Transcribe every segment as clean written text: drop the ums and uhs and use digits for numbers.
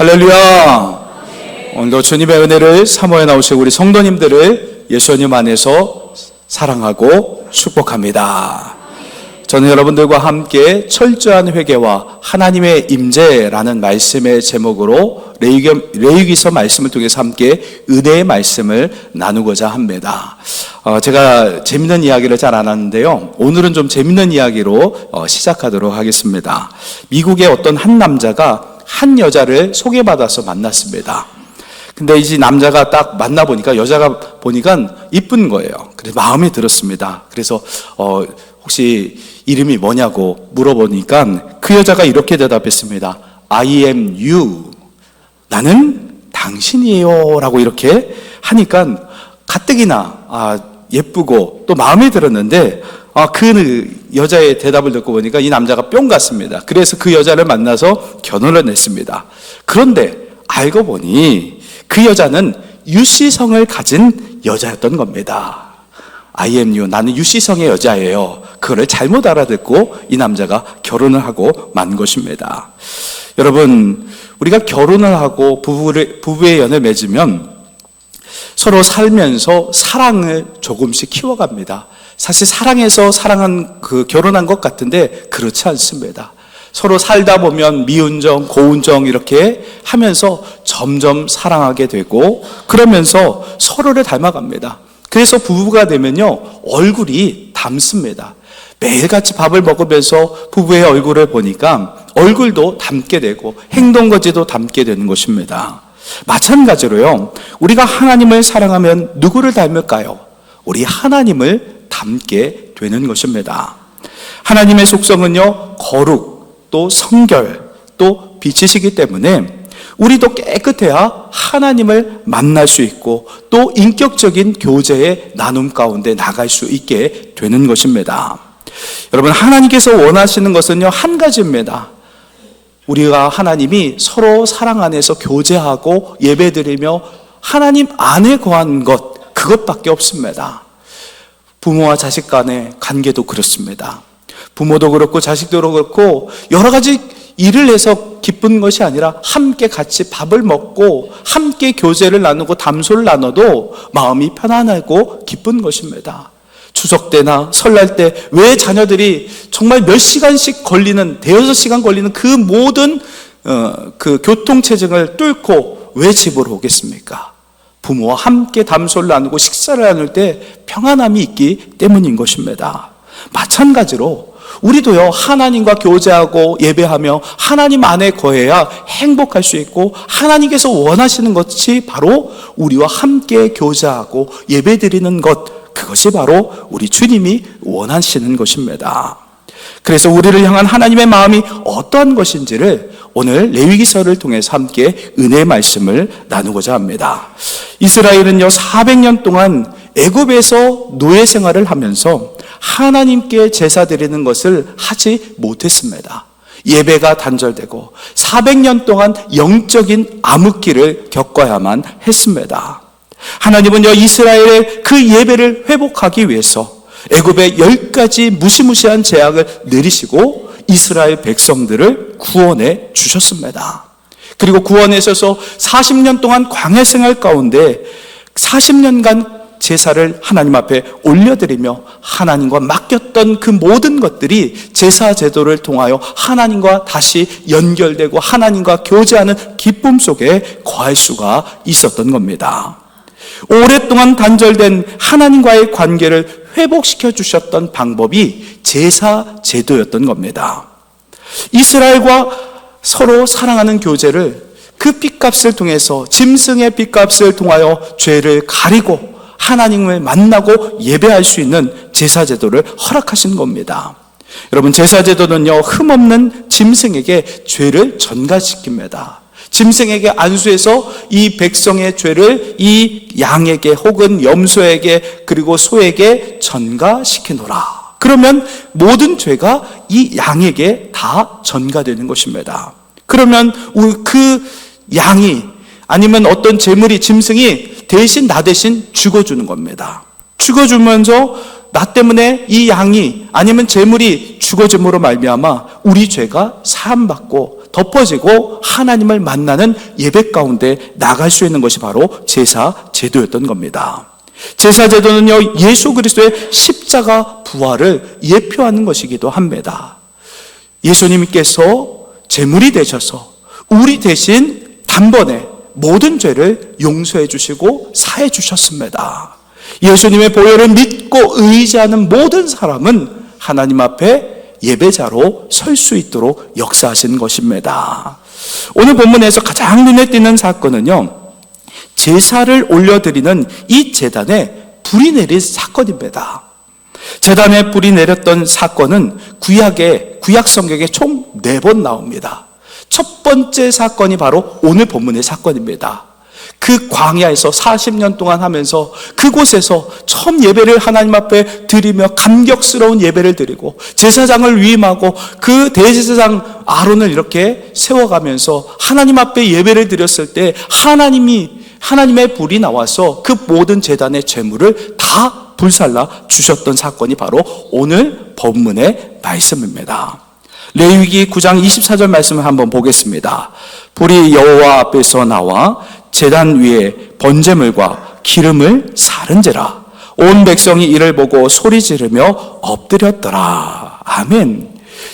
할렐루야. 오늘도 주님의 은혜를 사모해 나오시고 우리 성도님들을 예수님 안에서 사랑하고 축복합니다. 저는 여러분들과 함께 철저한 회개와 하나님의 임재라는 말씀의 제목으로 레위기서 말씀을 통해서 함께 은혜의 말씀을 나누고자 합니다. 제가 재밌는 이야기를 잘 안 하는데요, 오늘은 좀 재밌는 이야기로 시작하도록 하겠습니다. 미국의 어떤 한 남자가 한 여자를 소개받아서 만났습니다. 근데 이제 남자가 딱 만나보니까 여자가 보니까 이쁜 거예요. 그래서 마음에 들었습니다. 그래서 혹시 이름이 뭐냐고 물어보니까 그 여자가 이렇게 대답했습니다. I am you. 나는 당신이에요. 라고 이렇게 하니까 가뜩이나 예쁘고 또 마음에 들었는데 그 여자의 대답을 듣고 보니까 이 남자가 뿅 갔습니다. 그래서 그 여자를 만나서 결혼을 했습니다. 그런데 알고 보니 그 여자는 유씨성을 가진 여자였던 겁니다. I am you. 나는 유씨성의 여자예요. 그거를 잘못 알아듣고 이 남자가 결혼을 하고 만 것입니다. 여러분, 우리가 결혼을 하고 부부의 연을 맺으면 서로 살면서 사랑을 조금씩 키워갑니다. 사실 사랑해서 결혼한 것 같은데 그렇지 않습니다. 서로 살다 보면 미운정, 고운정 이렇게 하면서 점점 사랑하게 되고 그러면서 서로를 닮아갑니다. 그래서 부부가 되면요, 얼굴이 닮습니다. 매일같이 밥을 먹으면서 부부의 얼굴을 보니까 얼굴도 닮게 되고 행동거지도 닮게 되는 것입니다. 마찬가지로요, 우리가 하나님을 사랑하면 누구를 닮을까요? 우리 하나님을 닮게 되는 것입니다. 하나님의 속성은요, 거룩, 또 성결, 또 빛이시기 때문에 우리도 깨끗해야 하나님을 만날 수 있고 또 인격적인 교제의 나눔 가운데 나갈 수 있게 되는 것입니다. 여러분, 하나님께서 원하시는 것은요, 한 가지입니다. 우리가 하나님이 서로 사랑 안에서 교제하고 예배드리며 하나님 안에 거한 것, 그것밖에 없습니다. 부모와 자식 간의 관계도 그렇습니다. 부모도 그렇고 자식도 그렇고 여러 가지 일을 해서 기쁜 것이 아니라 함께 같이 밥을 먹고 함께 교제를 나누고 담소를 나눠도 마음이 편안하고 기쁜 것입니다. 추석 때나 설날 때 왜 자녀들이 정말 몇 시간씩 걸리는, 대여섯 시간 걸리는 그 모든 그 교통체증을 뚫고 왜 집으로 오겠습니까? 부모와 함께 담소를 나누고 식사를 나눌 때 평안함이 있기 때문인 것입니다. 마찬가지로 우리도요, 하나님과 교제하고 예배하며 하나님 안에 거해야 행복할 수 있고 하나님께서 원하시는 것이 바로 우리와 함께 교제하고 예배드리는 것, 그것이 바로 우리 주님이 원하시는 것입니다. 그래서 우리를 향한 하나님의 마음이 어떠한 것인지를 오늘 레위기서를 통해서 함께 은혜의 말씀을 나누고자 합니다. 이스라엘은요, 400년 동안 애굽에서 노예 생활을 하면서 하나님께 제사 드리는 것을 하지 못했습니다. 예배가 단절되고 400년 동안 영적인 암흑기를 겪어야만 했습니다. 하나님은요, 이스라엘의 그 예배를 회복하기 위해서 애굽의 10가지 무시무시한 제약을 내리시고 이스라엘 백성들을 구원해 주셨습니다. 그리고 구원하셔서 40년 동안 광야 생활 가운데 40년간 제사를 하나님 앞에 올려드리며 하나님과 맡겼던 그 모든 것들이 제사 제도를 통하여 하나님과 다시 연결되고 하나님과 교제하는 기쁨 속에 거할 수가 있었던 겁니다. 오랫동안 단절된 하나님과의 관계를 회복시켜 주셨던 방법이 제사 제도였던 겁니다. 이스라엘과 서로 사랑하는 교제를 그 핏값을 통해서, 짐승의 핏값을 통하여 죄를 가리고 하나님을 만나고 예배할 수 있는 제사 제도를 허락하신 겁니다. 여러분, 제사 제도는요, 흠없는 짐승에게 죄를 전가시킵니다. 짐승에게 안수해서 이 백성의 죄를 이 양에게 혹은 염소에게 그리고 소에게 전가시키노라. 그러면 모든 죄가 이 양에게 다 전가되는 것입니다. 그러면 그 양이 아니면 어떤 재물이, 짐승이 나 대신 죽어주는 겁니다. 죽어주면서 나 때문에 이 양이 아니면 재물이 죽어짐으로 말미암아 우리 죄가 사함받고 덮어지고 하나님을 만나는 예배 가운데 나갈 수 있는 것이 바로 제사 제도였던 겁니다. 제사 제도는요, 예수 그리스도의 십자가 부활을 예표하는 것이기도 합니다. 예수님께서 제물이 되셔서 우리 대신 단번에 모든 죄를 용서해 주시고 사해 주셨습니다. 예수님의 보혈을 믿고 의지하는 모든 사람은 하나님 앞에 예배자로 설 수 있도록 역사하신 것입니다. 오늘 본문에서 가장 눈에 띄는 사건은요, 제사를 올려드리는 이 제단에 불이 내린 사건입니다. 제단에 불이 내렸던 사건은 구약 성경에 총 4번 나옵니다. 첫 번째 사건이 바로 오늘 본문의 사건입니다. 그 광야에서 40년 동안 하면서 그곳에서 처음 예배를 하나님 앞에 드리며 감격스러운 예배를 드리고 제사장을 위임하고 그 대제사장 아론을 이렇게 세워가면서 하나님 앞에 예배를 드렸을 때 하나님의 불이 나와서 그 모든 제단의 제물을 다 불살라 주셨던 사건이 바로 오늘 본문의 말씀입니다. 레위기 9장 24절 말씀을 한번 보겠습니다. 불이 여호와 앞에서 나와 제단 위에 번제물과 기름을 사른지라 온 백성이 이를 보고 소리 지르며 엎드렸더라. 아멘.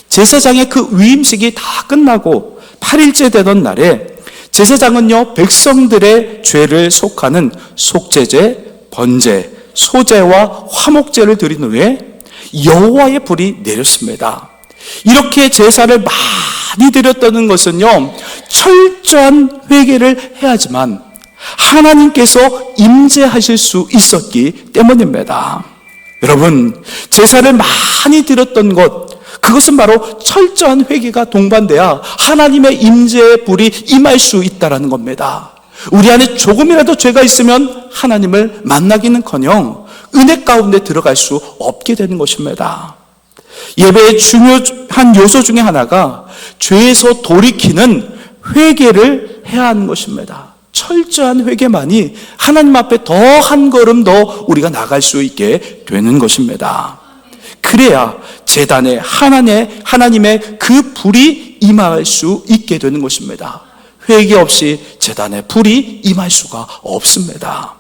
제사장의 그 위임식이 다 끝나고 8일째 되던 날에 제사장은요, 백성들의 죄를 속하는 속죄제, 번제, 소제와 화목제를 드린 후에 여호와의 불이 내렸습니다. 이렇게 제사를 많이 드렸다는 것은요, 철저한 회개를 해야지만 하나님께서 임재하실 수 있었기 때문입니다. 여러분, 제사를 많이 드렸던 것, 그것은 바로 철저한 회개가 동반돼야 하나님의 임재의 불이 임할 수 있다는 겁니다. 우리 안에 조금이라도 죄가 있으면 하나님을 만나기는커녕 은혜 가운데 들어갈 수 없게 되는 것입니다. 예배의 중요한 요소 중에 하나가 죄에서 돌이키는 회개를 해야 하는 것입니다. 철저한 회개만이 하나님 앞에 더 한 걸음 더 우리가 나갈 수 있게 되는 것입니다. 그래야 제단에 하나님의 그 불이 임할 수 있게 되는 것입니다. 회개 없이 제단에 불이 임할 수가 없습니다.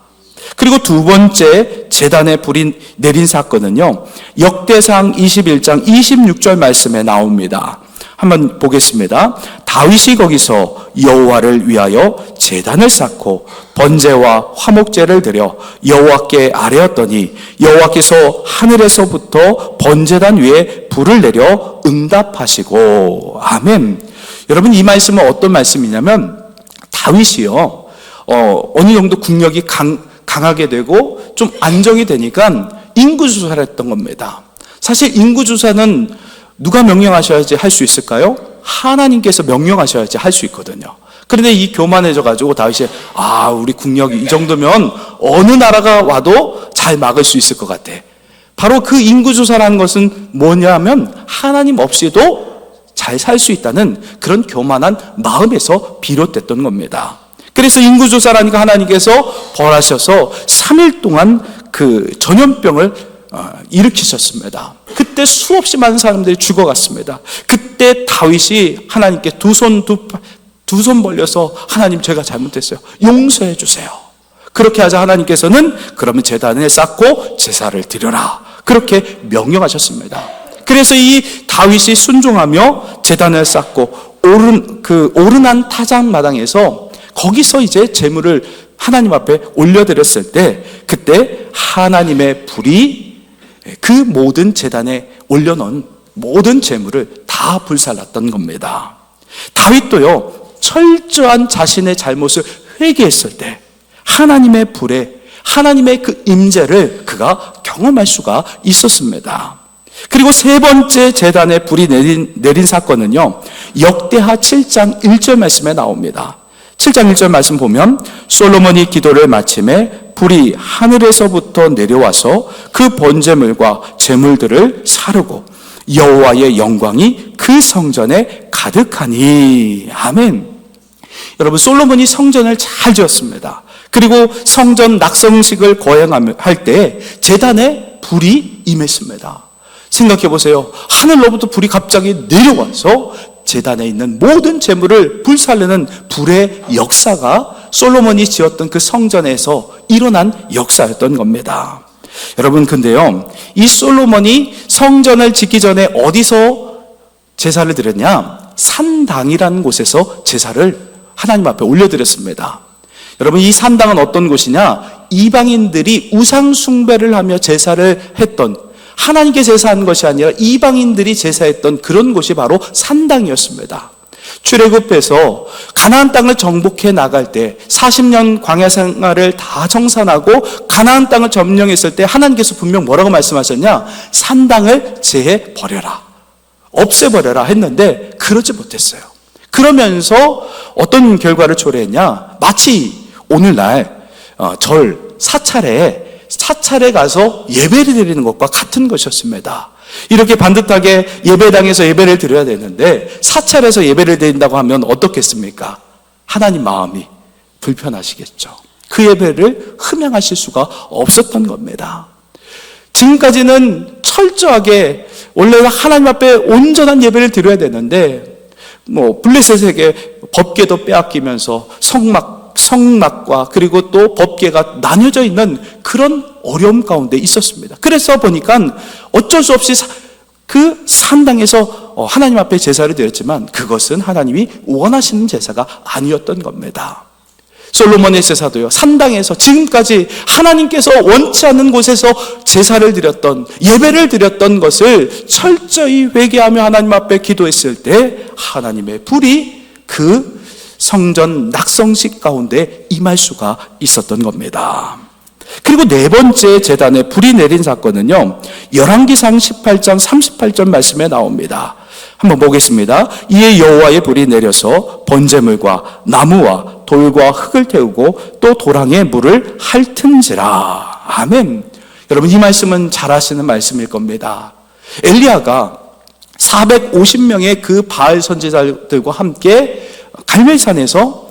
그리고 두 번째 제단에 불이 내린 사건은요, 역대상 21장 26절 말씀에 나옵니다. 한번 보겠습니다. 다윗이 거기서 여호와를 위하여 제단을 쌓고 번제와 화목제를 드려 여호와께 아뢰었더니 여호와께서 하늘에서부터 번제단 위에 불을 내려 응답하시고. 아멘. 여러분, 이 말씀은 어떤 말씀이냐면 다윗이요, 어느 정도 국력이 강하게 되고 좀 안정이 되니까 인구조사를 했던 겁니다. 사실 인구조사는 누가 명령하셔야지 할 수 있을까요? 하나님께서 명령하셔야지 할 수 있거든요. 그런데 이 교만해져 가지고 다윗이 우리 국력이 이 정도면 어느 나라가 와도 잘 막을 수 있을 것 같아. 바로 그 인구조사라는 것은 뭐냐면 하나님 없이도 잘 살 수 있다는 그런 교만한 마음에서 비롯됐던 겁니다. 그래서 인구조사라니까 하나님께서 벌하셔서 3일 동안 그 전염병을 일으키셨습니다. 그때 수없이 많은 사람들이 죽어갔습니다. 그때 다윗이 하나님께 두 손 벌려서 하나님, 제가 잘못했어요. 용서해 주세요. 그렇게 하자 하나님께서는 그러면 제단에 쌓고 제사를 드려라. 그렇게 명령하셨습니다. 그래서 이 다윗이 순종하며 제단을 쌓고 오르난 타작 마당에서 거기서 이제 제물을 하나님 앞에 올려드렸을 때 그때 하나님의 불이 그 모든 제단에 올려놓은 모든 제물을 다 불살랐던 겁니다. 다윗도요, 철저한 자신의 잘못을 회개했을 때 하나님의 불에 하나님의 그 임재를 그가 경험할 수가 있었습니다. 그리고 세 번째 제단에 불이 내린 사건은요, 역대하 7장 1절 말씀에 나옵니다. 7장 1절 말씀 보면 솔로몬이 기도를 마침에 불이 하늘에서부터 내려와서 그 번제물과 제물들을 사르고 여호와의 영광이 그 성전에 가득하니. 아멘. 여러분, 솔로몬이 성전을 잘 지었습니다. 그리고 성전 낙성식을 거행할 때 제단에 불이 임했습니다. 생각해 보세요. 하늘로부터 불이 갑자기 내려와서 제단에 있는 모든 재물을 불살르는 불의 역사가 솔로몬이 지었던 그 성전에서 일어난 역사였던 겁니다. 여러분, 근데요, 이 솔로몬이 성전을 짓기 전에 어디서 제사를 드렸냐? 산당이라는 곳에서 제사를 하나님 앞에 올려드렸습니다. 여러분, 이 산당은 어떤 곳이냐? 이방인들이 우상 숭배를 하며 제사를 했던, 하나님께 제사한 것이 아니라 이방인들이 제사했던 그런 곳이 바로 산당이었습니다. 출애굽해서 가나안 땅을 정복해 나갈 때 40년 광야 생활을 다 청산하고 가나안 땅을 점령했을 때 하나님께서 분명 뭐라고 말씀하셨냐? 산당을 제해 버려라, 없애버려라 했는데 그러지 못했어요. 그러면서 어떤 결과를 초래했냐? 마치 오늘날 사찰에 가서 예배를 드리는 것과 같은 것이었습니다. 이렇게 반듯하게 예배당에서 예배를 드려야 되는데 사찰에서 예배를 드린다고 하면 어떻겠습니까? 하나님 마음이 불편하시겠죠. 그 예배를 흠양하실 수가 없었던 겁니다. 지금까지는 철저하게 원래는 하나님 앞에 온전한 예배를 드려야 되는데 블레셋에게 법궤도 빼앗기면서 성막과 그리고 또 법궤가 나뉘어져 있는 그런 어려움 가운데 있었습니다. 그래서 보니까 어쩔 수 없이 그 산당에서 하나님 앞에 제사를 드렸지만 그것은 하나님이 원하시는 제사가 아니었던 겁니다. 솔로몬의 제사도요, 산당에서 지금까지 하나님께서 원치 않는 곳에서 제사를 드렸던, 예배를 드렸던 것을 철저히 회개하며 하나님 앞에 기도했을 때 하나님의 불이 그 성전 낙성식 가운데 임할 수가 있었던 겁니다. 그리고 네 번째 제단에 불이 내린 사건은요, 열왕기상 18장 38절 말씀에 나옵니다. 한번 보겠습니다. 이에 여호와의 불이 내려서 번제물과 나무와 돌과 흙을 태우고 또 도랑에 물을 핥은지라. 아멘. 여러분, 이 말씀은 잘 아시는 말씀일 겁니다. 엘리야가 450명의 그 바알 선지자들과 함께 갈멜산에서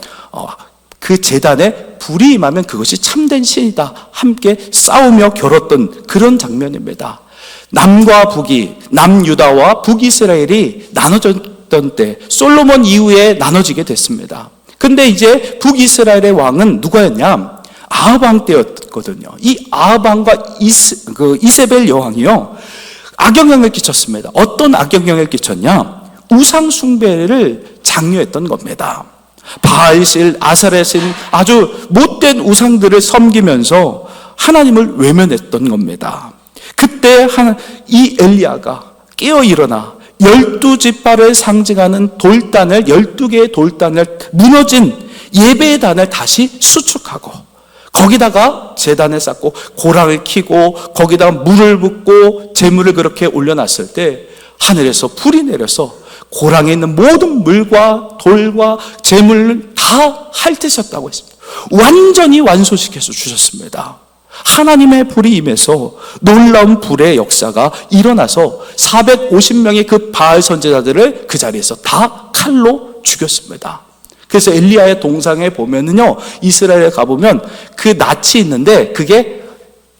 그 제단에 불이 임하면 그것이 참된 신이다, 함께 싸우며 겨뤘던 그런 장면입니다. 남과 북이, 남유다와 북이스라엘이 나눠졌던 때 솔로몬 이후에 나눠지게 됐습니다. 근데 이제 북이스라엘의 왕은 누가였냐? 아합 왕 때였거든요. 이 아합 왕과 이세벨 여왕이요, 악영향을 끼쳤습니다. 어떤 악영향을 끼쳤냐? 우상 숭배를 장려했던 겁니다. 바알신, 아사레신, 아주 못된 우상들을 섬기면서 하나님을 외면했던 겁니다. 그때 이 엘리야가 깨어 일어나 12지파를 상징하는 돌단을, 12개의 돌단을, 무너진 예배의 단을 다시 수축하고 거기다가 제단을 쌓고 고랑을 키고 거기다가 물을 붓고 제물을 그렇게 올려놨을 때 하늘에서 불이 내려서 고랑에 있는 모든 물과 돌과 제물을 다 핥으셨다고 했습니다. 완전히 완소시켜서 주셨습니다. 하나님의 불이 임해서 놀라운 불의 역사가 일어나서 450명의 그 바알 선지자들을 그 자리에서 다 칼로 죽였습니다. 그래서 엘리야의 동상에 보면은요, 이스라엘에 가보면 그 낫이 있는데 그게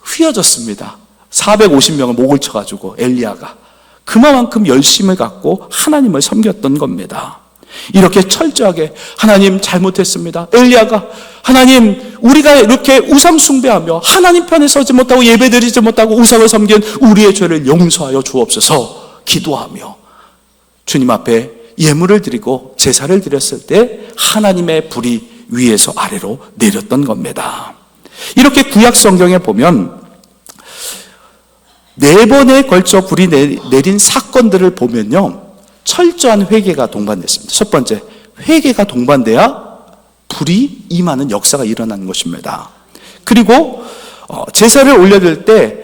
휘어졌습니다. 450명을 목을 쳐가지고 엘리야가 그만큼 열심을 갖고 하나님을 섬겼던 겁니다. 이렇게 철저하게 하나님 잘못했습니다. 엘리야가 하나님, 우리가 이렇게 우상 숭배하며 하나님 편에 서지 못하고 예배드리지 못하고 우상을 섬긴 우리의 죄를 용서하여 주옵소서 기도하며 주님 앞에 예물을 드리고 제사를 드렸을 때 하나님의 불이 위에서 아래로 내렸던 겁니다. 이렇게 구약 성경에 보면 4번에 걸쳐 불이 내린 사건들을 보면요, 철저한 회개가 동반됐습니다. 첫 번째, 회개가 동반돼야 불이 임하는 역사가 일어나는 것입니다. 그리고 제사를 올려드릴 때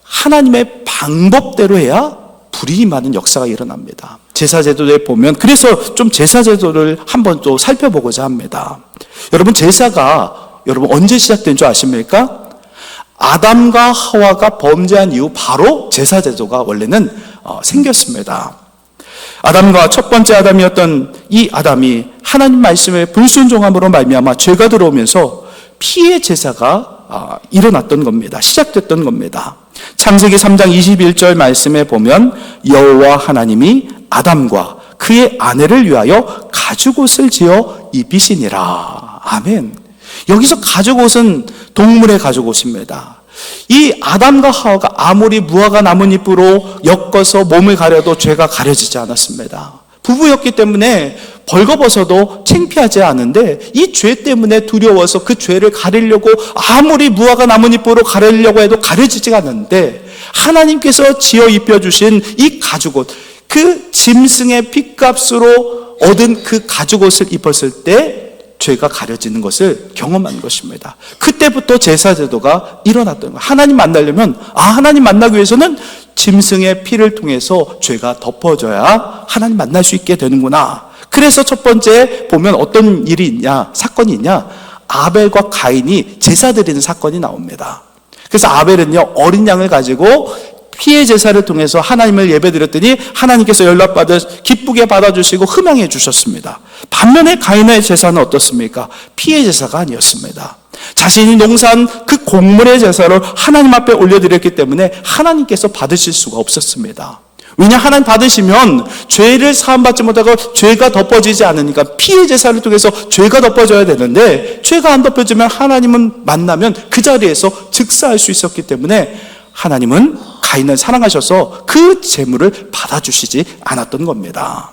하나님의 방법대로 해야 불이 임하는 역사가 일어납니다. 제사제도에 보면, 그래서 좀 제사제도를 한번 또 살펴보고자 합니다. 여러분, 제사가 언제 시작된 줄 아십니까? 아담과 하와가 범죄한 이후 바로 제사제도가 원래는 생겼습니다. 아담과 첫 번째 아담이었던 이 아담이 하나님 말씀에 불순종함으로 말미암아 죄가 들어오면서 피의 제사가 일어났던 겁니다. 시작됐던 겁니다. 창세기 3장 21절 말씀에 보면 여호와 하나님이 아담과 그의 아내를 위하여 가죽옷을 지어 입히시니라. 아멘. 여기서 가죽옷은 동물의 가죽옷입니다. 이 아담과 하와가 아무리 무화과 나뭇잎으로 엮어서 몸을 가려도 죄가 가려지지 않았습니다. 부부였기 때문에 벌거벗어도 창피하지 않은데 이 죄 때문에 두려워서 그 죄를 가리려고 아무리 무화과 나뭇잎으로 가리려고 해도 가려지지가 않는데, 하나님께서 지어 입혀주신 이 가죽옷, 그 짐승의 핏값으로 얻은 그 가죽옷을 입었을 때 죄가 가려지는 것을 경험한 것입니다. 그때부터 제사제도가 일어났던 거예요. 하나님 만나려면, 하나님 만나기 위해서는 짐승의 피를 통해서 죄가 덮어져야 하나님 만날 수 있게 되는구나. 그래서 첫 번째 보면 어떤 일이 있냐, 사건이 있냐, 아벨과 가인이 제사 드리는 사건이 나옵니다. 그래서 아벨은요, 어린 양을 가지고 피의 제사를 통해서 하나님을 예배드렸더니 하나님께서 기쁘게 받아주시고 흠양해 주셨습니다. 반면에 가인의 제사는 어떻습니까? 피의 제사가 아니었습니다. 자신이 농사한 그 곡물의 제사를 하나님 앞에 올려드렸기 때문에 하나님께서 받으실 수가 없었습니다. 왜냐, 하나님 받으시면 죄를 사함받지 못하고 죄가 덮어지지 않으니까 피의 제사를 통해서 죄가 덮어져야 되는데, 죄가 안 덮어지면 하나님은 만나면 그 자리에서 즉사할 수 있었기 때문에 하나님은 가인을 사랑하셔서 그 제물을 받아주시지 않았던 겁니다.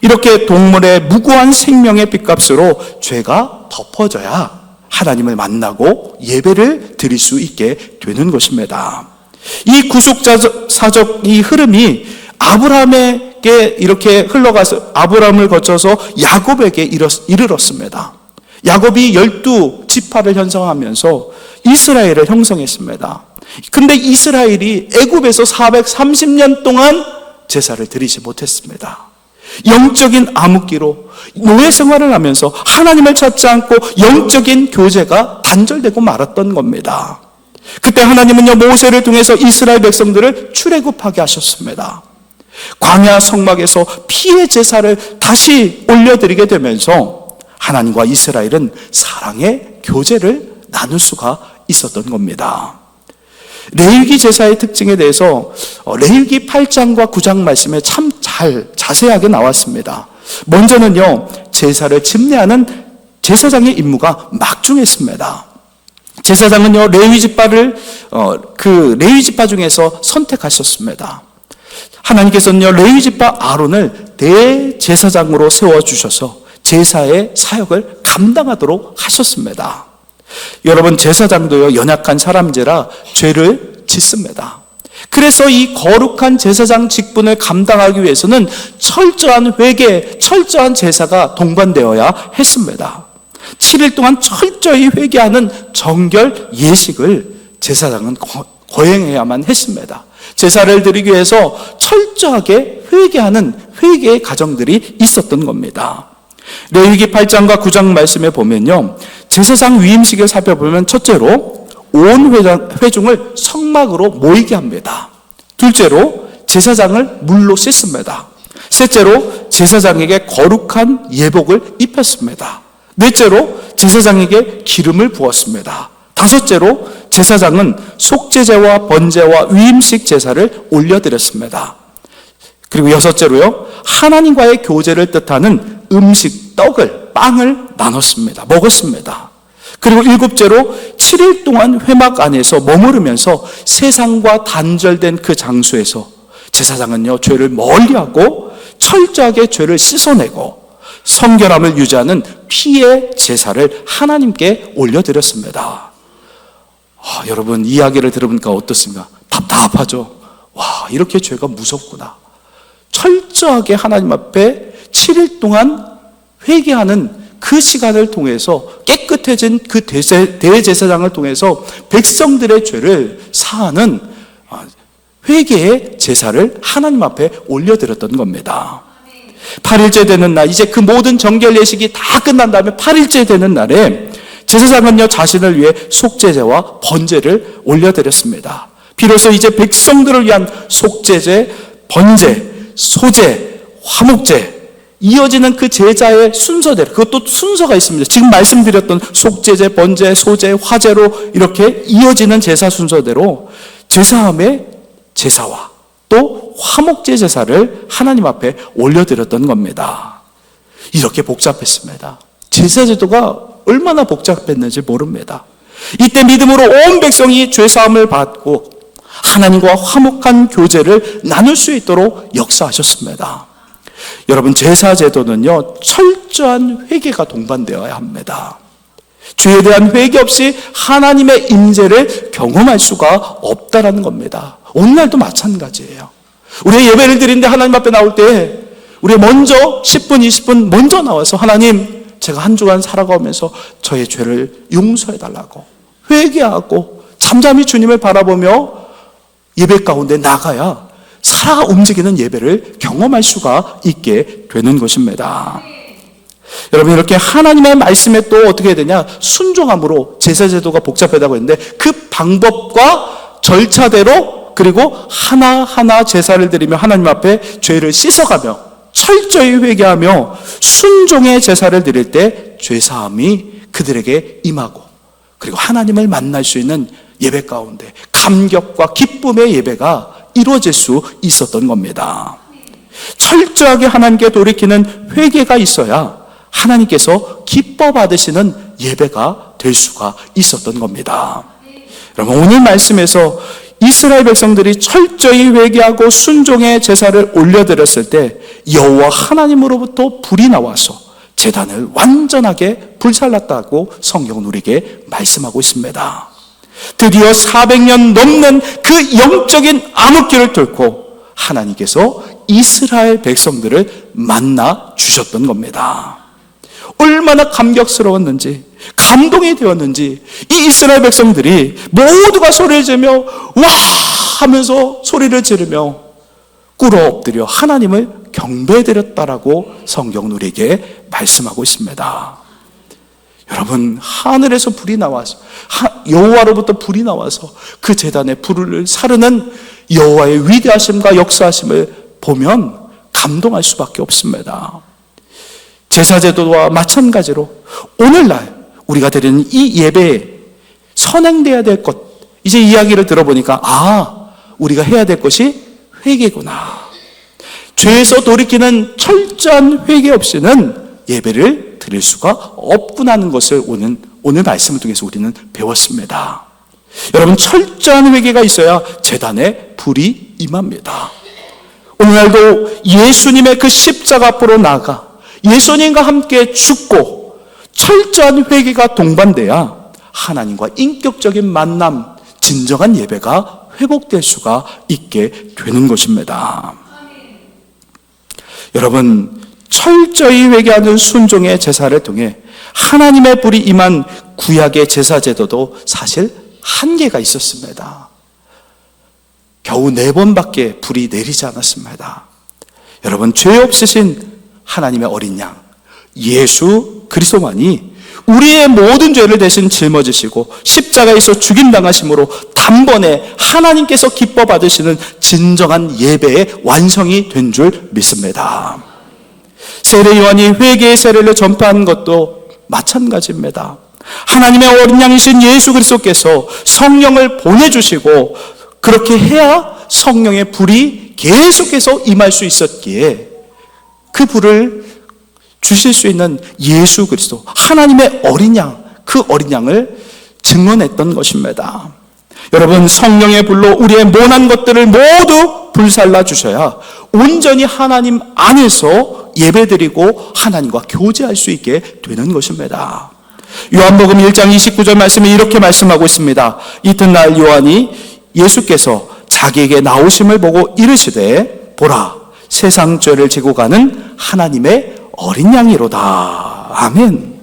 이렇게 동물의 무고한 생명의 핏값으로 죄가 덮어져야 하나님을 만나고 예배를 드릴 수 있게 되는 것입니다. 이 구속사적 이 흐름이 아브라함에게 이렇게 흘러가서 아브라함을 거쳐서 야곱에게 이르렀습니다. 야곱이 12지파를 형성하면서 이스라엘을 형성했습니다. 근데 이스라엘이 애굽에서 430년 동안 제사를 드리지 못했습니다. 영적인 암흑기로 노예 생활을 하면서 하나님을 찾지 않고 영적인 교제가 단절되고 말았던 겁니다. 그때 하나님은요, 모세를 통해서 이스라엘 백성들을 출애굽하게 하셨습니다. 광야 성막에서 피의 제사를 다시 올려드리게 되면서 하나님과 이스라엘은 사랑의 교제를 나눌 수가 있었던 겁니다. 레위기 제사의 특징에 대해서 레위기 8장과 9장 말씀에 참 자세하게 나왔습니다. 먼저는요, 제사를 집례하는 제사장의 임무가 막중했습니다. 제사장은요, 그 레위지파 중에서 선택하셨습니다. 하나님께서는요, 레위지파 아론을 대제사장으로 세워주셔서 제사의 사역을 감당하도록 하셨습니다. 여러분, 제사장도요, 연약한 사람이라 죄를 짓습니다. 그래서 이 거룩한 제사장 직분을 감당하기 위해서는 철저한 회개, 철저한 제사가 동반되어야 했습니다. 7일 동안 철저히 회개하는 정결 예식을 제사장은 거행해야만 했습니다. 제사를 드리기 위해서 철저하게 회개하는 회개의 과정들이 있었던 겁니다. 레위기 8장과 9장 말씀에 보면요, 제사장 위임식을 살펴보면 첫째로 온 회중을 성막으로 모이게 합니다. 둘째로 제사장을 물로 씻습니다. 셋째로 제사장에게 거룩한 예복을 입혔습니다. 넷째로 제사장에게 기름을 부었습니다. 다섯째로 제사장은 속죄제와 번제와 위임식 제사를 올려드렸습니다. 그리고 여섯째로요, 하나님과의 교제를 뜻하는 음식, 빵을 나눴습니다. 먹었습니다. 그리고 일곱째로 7일 동안 회막 안에서 머무르면서 세상과 단절된 그 장소에서 제사장은요, 죄를 멀리하고 철저하게 죄를 씻어내고 성결함을 유지하는 피의 제사를 하나님께 올려드렸습니다. 여러분, 이야기를 들어보니까 어떻습니까? 답답하죠? 이렇게 죄가 무섭구나. 철저하게 하나님 앞에 7일 동안 회개하는 그 시간을 통해서 깨끗해진 그 대제사장을 통해서 백성들의 죄를 사하는 회개의 제사를 하나님 앞에 올려드렸던 겁니다. 8일째 되는 날, 이제 그 모든 정결 예식이 다 끝난 다음에 8일째 되는 날에 제사장은요, 자신을 위해 속죄제와 번제를 올려드렸습니다. 비로소 이제 백성들을 위한 속죄제, 번제, 소제, 화목제, 이어지는 그 제자의 순서대로, 그것도 순서가 있습니다. 지금 말씀드렸던 속죄제, 번제, 소제, 화제로 이렇게 이어지는 제사 순서대로 제사함의 제사와 또 화목제 제사를 하나님 앞에 올려드렸던 겁니다. 이렇게 복잡했습니다. 제사 제도가 얼마나 복잡했는지 모릅니다. 이때 믿음으로 온 백성이 죄사함을 받고 하나님과 화목한 교제를 나눌 수 있도록 역사하셨습니다. 여러분, 제사 제도는요, 철저한 회개가 동반되어야 합니다. 죄에 대한 회개 없이 하나님의 임재를 경험할 수가 없다라는 겁니다. 오늘날도 마찬가지예요. 우리가 예배를 드리는데 하나님 앞에 나올 때 우리 먼저 10분, 20분 먼저 나와서 하나님, 제가 한 주간 살아가면서 저의 죄를 용서해달라고 회개하고 잠잠히 주님을 바라보며 예배 가운데 나가야 살아 움직이는 예배를 경험할 수가 있게 되는 것입니다. 여러분, 이렇게 하나님의 말씀에 또 어떻게 해야 되냐? 순종함으로, 제사 제도가 복잡하다고 했는데 그 방법과 절차대로, 그리고 하나하나 제사를 드리며 하나님 앞에 죄를 씻어가며 철저히 회개하며 순종의 제사를 드릴 때 죄사함이 그들에게 임하고, 그리고 하나님을 만날 수 있는 예배 가운데 감격과 기쁨의 예배가 이루어질 수 있었던 겁니다. 철저하게 하나님께 돌이키는 회개가 있어야 하나님께서 기뻐 받으시는 예배가 될 수가 있었던 겁니다. 여러분, 오늘 말씀에서 이스라엘 백성들이 철저히 회개하고 순종의 제사를 올려드렸을 때 여호와 하나님으로부터 불이 나와서 제단을 완전하게 불살랐다고 성경은 우리에게 말씀하고 있습니다. 드디어 400년 넘는 그 영적인 암흑기를 뚫고 하나님께서 이스라엘 백성들을 만나 주셨던 겁니다. 얼마나 감격스러웠는지, 감동이 되었는지 이 이스라엘 백성들이 모두가 소리를 지르며 와 하면서 소리를 지르며 꿇어 엎드려 하나님을 경배드렸다라고 성경은 우리에게 말씀하고 있습니다. 여러분, 하늘에서 불이 나와서, 여호와로부터 불이 나와서 그 제단에 불을 사르는 여호와의 위대하심과 역사하심을 보면 감동할 수밖에 없습니다. 제사제도와 마찬가지로 오늘날 우리가 드리는 이 예배에 선행돼야 될 것, 이제 이야기를 들어보니까 우리가 해야 될 것이 회개구나. 죄에서 돌이키는 철저한 회개 없이는 예배를 드릴 수가 없구나 하는 것을 오늘 말씀을 통해서 우리는 배웠습니다. 여러분, 철저한 회개가 있어야 제단에 불이 임합니다. 오늘날도 예수님의 그 십자가 앞으로 나아가 예수님과 함께 죽고 철저한 회개가 동반돼야 하나님과 인격적인 만남, 진정한 예배가 회복될 수가 있게 되는 것입니다. 여러분, 철저히 회개하는 순종의 제사를 통해 하나님의 불이 임한 구약의 제사 제도도 사실 한계가 있었습니다. 겨우 4번밖에 불이 내리지 않았습니다. 여러분, 죄 없으신 하나님의 어린 양 예수 그리스도만이 우리의 모든 죄를 대신 짊어지시고 십자가에서 죽임당하심으로 단번에 하나님께서 기뻐 받으시는 진정한 예배의 완성이 된 줄 믿습니다. 세례 요한이 회개의 세례를 전파한 것도 마찬가지입니다. 하나님의 어린 양이신 예수 그리스도께서 성령을 보내주시고 그렇게 해야 성령의 불이 계속해서 임할 수 있었기에 그 불을 주실 수 있는 예수 그리스도, 하나님의 어린 양, 그 어린 양을 증언했던 것입니다. 여러분, 성령의 불로 우리의 모난 것들을 모두 불살라 주셔야 온전히 하나님 안에서 예배드리고 하나님과 교제할 수 있게 되는 것입니다. 요한복음 1장 29절 말씀이 이렇게 말씀하고 있습니다. 이튿날 요한이 예수께서 자기에게 나오심을 보고 이르시되 보라, 세상 죄를 지고 가는 하나님의 어린 양이로다. 아멘.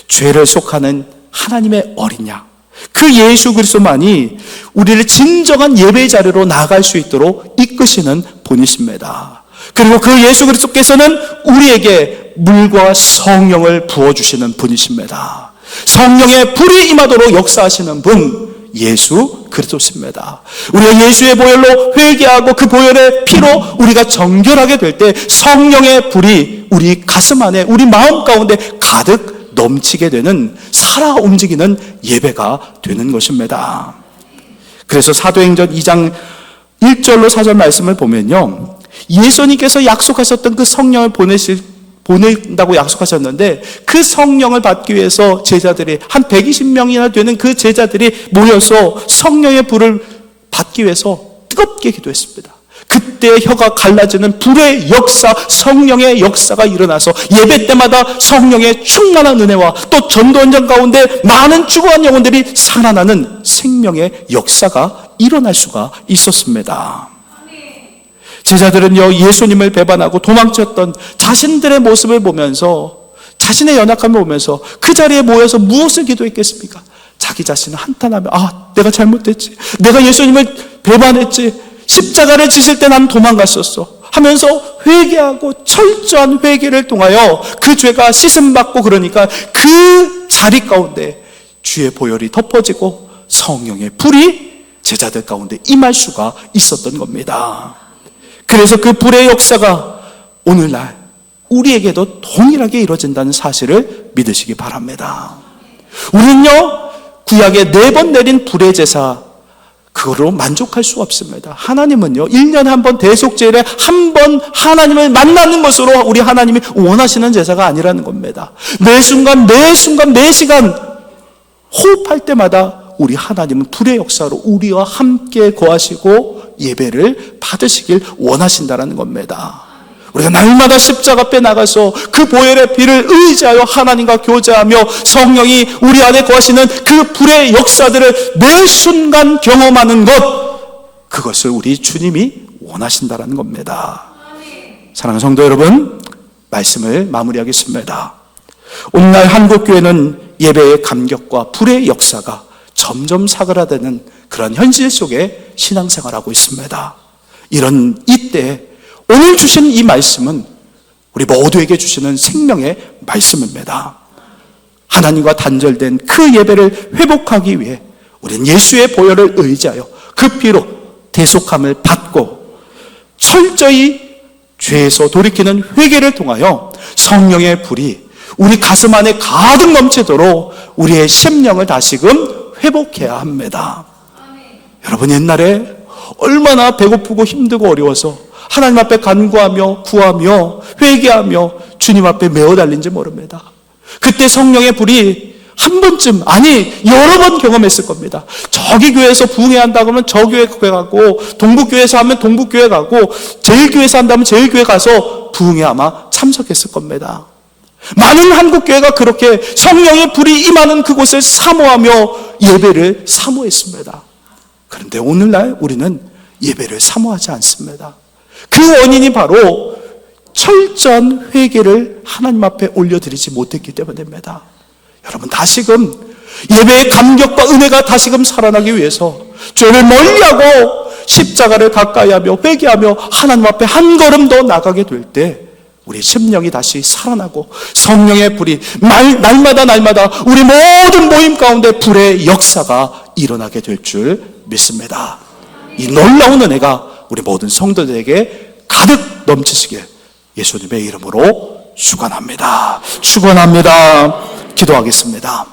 죄를 속하는 하나님의 어린 양, 그 예수 그리스도만이 우리를 진정한 예배의 자리로 나아갈 수 있도록 이끄시는 분이십니다. 그리고 그 예수 그리스도께서는 우리에게 물과 성령을 부어주시는 분이십니다. 성령의 불이 임하도록 역사하시는 분, 예수 그리스도십니다. 우리가 예수의 보혈로 회개하고 그 보혈의 피로 우리가 정결하게 될 때 성령의 불이 우리 가슴 안에, 우리 마음 가운데 가득 넘치게 되는, 살아 움직이는 예배가 되는 것입니다. 그래서 사도행전 2장 1절로 4절 말씀을 보면요, 예수님께서 약속하셨던 그 성령을 보낸다고 약속하셨는데, 그 성령을 받기 위해서 제자들이 한 120명이나 되는 그 제자들이 모여서 성령의 불을 받기 위해서 뜨겁게 기도했습니다. 그때 혀가 갈라지는 불의 역사, 성령의 역사가 일어나서 예배 때마다 성령의 충만한 은혜와 또 전도 현장 가운데 많은 죽어간 영혼들이 살아나는 생명의 역사가 일어날 수가 있었습니다. 제자들은요, 예수님을 배반하고 도망쳤던 자신들의 모습을 보면서, 자신의 연약함을 보면서 그 자리에 모여서 무엇을 기도했겠습니까? 자기 자신을 한탄하며, 내가 잘못됐지, 내가 예수님을 배반했지, 십자가를 지실 때 난 도망갔었어 하면서 회개하고 철저한 회개를 통하여 그 죄가 씻음받고, 그러니까 그 자리 가운데 주의 보혈이 덮어지고 성령의 불이 제자들 가운데 임할 수가 있었던 겁니다. 그래서 그 불의 역사가 오늘날 우리에게도 동일하게 이루어진다는 사실을 믿으시기 바랍니다. 우리는요, 구약에 4번 내린 불의 제사, 그거로 만족할 수 없습니다. 하나님은요, 1년에 한 번 대속제일에 한 번 하나님을 만나는 것으로 우리 하나님이 원하시는 제사가 아니라는 겁니다. 매 순간 매 시간 호흡할 때마다 우리 하나님은 불의 역사로 우리와 함께 거하시고 예배를 받으시길 원하신다는 겁니다. 우리가 날마다 십자가 앞에 나가서 그 보혈의 피를 의지하여 하나님과 교제하며 성령이 우리 안에 거하시는 그 불의 역사들을 매 순간 경험하는 것, 그것을 우리 주님이 원하신다는 겁니다. 사랑하는 성도 여러분, 말씀을 마무리하겠습니다. 오늘날 한국교회는 예배의 감격과 불의 역사가 점점 사그라드는 그런 현실 속에 신앙생활하고 있습니다. 이런 이때 오늘 주신 이 말씀은 우리 모두에게 주시는 생명의 말씀입니다. 하나님과 단절된 그 예배를 회복하기 위해 우리는 예수의 보혈을 의지하여 그 피로 대속함을 받고 철저히 죄에서 돌이키는 회개를 통하여 성령의 불이 우리 가슴 안에 가득 넘치도록 우리의 심령을 다시금 회복해야 합니다. 여러분, 옛날에 얼마나 배고프고 힘들고 어려워서 하나님 앞에 간구하며 구하며 회개하며 주님 앞에 메어 달린지 모릅니다. 그때 성령의 불이 한 번쯤, 아니 여러 번 경험했을 겁니다. 저기 교회에서 부흥해야 한다 그러면 저 교회 가고, 동북교회에서 하면 동북교회 가고, 제일교회에서 한다면 제일교회 가서 부흥에 아마 참석했을 겁니다. 많은 한국교회가 그렇게 성령의 불이 임하는 그곳을 사모하며 예배를 사모했습니다. 그런데 오늘날 우리는 예배를 사모하지 않습니다. 그 원인이 바로 철저한 회개를 하나님 앞에 올려드리지 못했기 때문입니다. 여러분, 다시금 예배의 감격과 은혜가 다시금 살아나기 위해서 죄를 멀리하고 십자가를 가까이하며 회개하며 하나님 앞에 한 걸음 더 나가게 될 때 우리 심령이 다시 살아나고 성령의 불이 날마다 우리 모든 모임 가운데 불의 역사가 일어나게 될 줄 믿습니다. 이 놀라운 은혜가 우리 모든 성도들에게 가득 넘치시길 예수님의 이름으로 축원합니다. 기도하겠습니다.